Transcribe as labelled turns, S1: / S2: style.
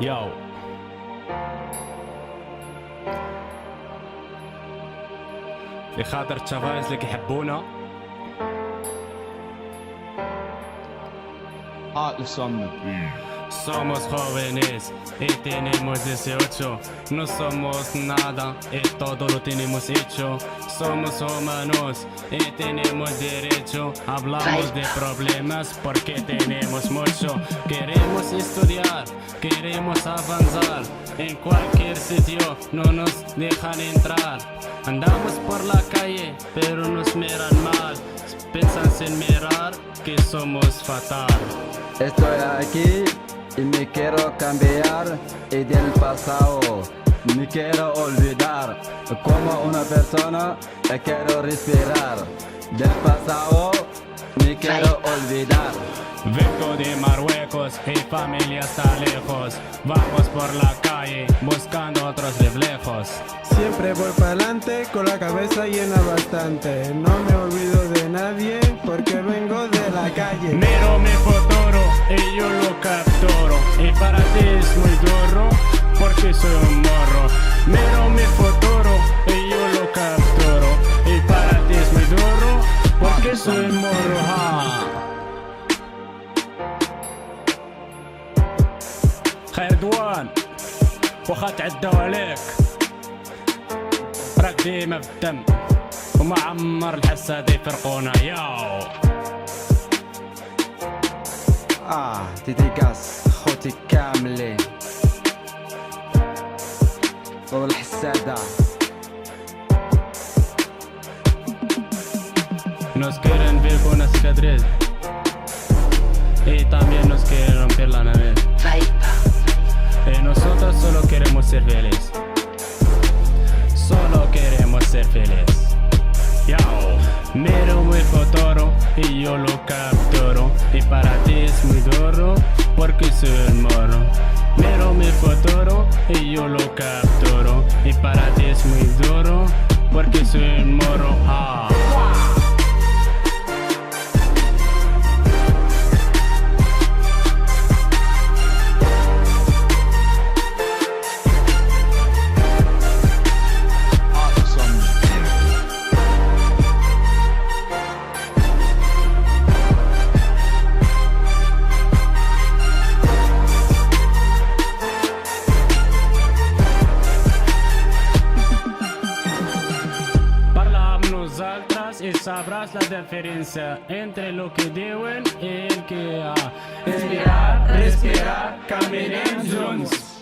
S1: ياو لخاطر التشافايز اللي كيحبونا. Somos jóvenes y tenemos 18. No somos nada y todo lo tenemos hecho. Somos humanos y tenemos derecho. Hablamos de problemas porque tenemos mucho. Queremos estudiar, queremos avanzar. En cualquier sitio no nos dejan entrar. Andamos por la calle pero nos miran mal. Piensan sin mirar que somos fatal.
S2: Estoy aquí y me quiero cambiar y del pasado me quiero olvidar. Como una persona quiero respirar. Del pasado me quiero olvidar.
S1: Vengo de Marruecos y familia está lejos. Vamos por la calle buscando otros reflejos.
S3: Siempre voy para adelante con la cabeza llena bastante. No me olvido de nadie porque vengo de la calle.
S1: Miro mi futuro y yo lo capturo. Y para ti es muy duro porque soy un morro. Miro mi futuro y yo lo capturo. Y para ti es muy duro porque soy un morro. خير دوان وخا تعداو عليك راك ديما في الدم وما عمر الحساد يفرقونا ياو.
S2: تيديكاس خوتي كاملين والحسادة.
S1: Nos quieren ver con una cicatriz y también nos quieren romper la nariz. Y nosotros solo queremos ser felices. Solo queremos ser felices. Yao. Miro mi futuro y yo lo capturo. Y para ti es muy duro porque soy el morro. Miro mi futuro y yo lo capturo. Y para ti es muy duro porque soy el morro. Y sabrás la diferencia entre lo que deben y el que ha. Respirar, respirar, caminemos juntos.